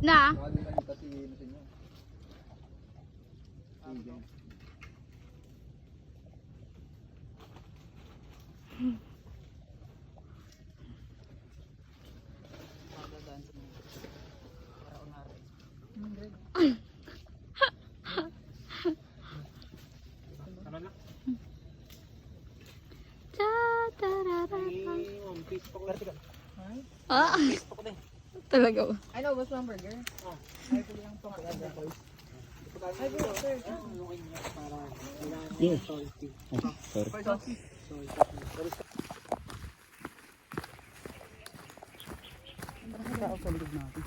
Na? Baka di malita si Natin yun. Sige. Ah, talaga ba? I know, what's one burger? Ay, pili lang itong other boys. Ay, bro, sir. Yeah. Sorry. Tao sa likod natin.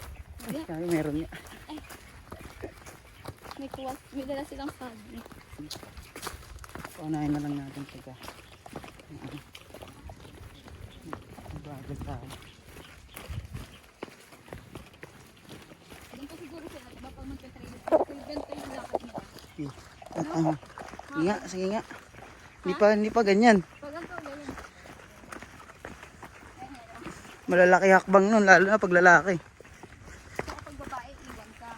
Ay, kaya meron niya. May dala silang sabi. Paunahin na lang natin pagka. Bagal tayo. Doon pa siguro sila, diba pag magka-trailer, ganito yung lakad nila. Sige nga, sige nga. Hindi pa ganyan. Pag ganito, ganyan. Malalaki hakbang nun, lalo na pag lalaki. So kapag babae, iwan ka.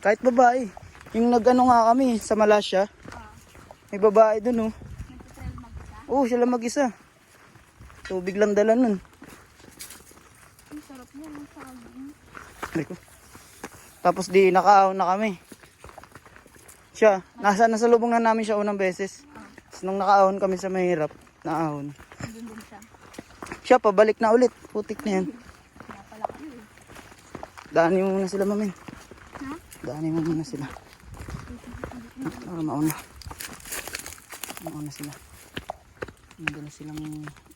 Kahit babae. Yung nag-ano nga kami sa Malasya, may babae dun oh. Nagka-trail mag-isa. Oo, sila mag-isa. Tubig lang dala nun. Ang sarap niya, ang sabi. Ay ko. Tapos di nakaahon na kami. Siya, nasa lubong na namin siya unang beses. Tapos nung nakaahon kami sa mahirap, naahon. Doon din siya. Siya, pabalik na ulit. Putik na yan. Kaya pala kayo eh. Daanin mo muna sila, mamin. Ha? Daanin mo muna sila. Para mauna. Mauna sila. Madala silang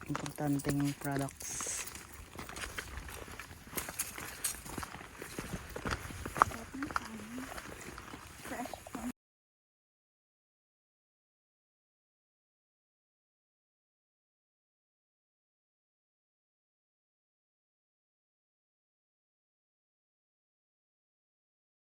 importanteng products.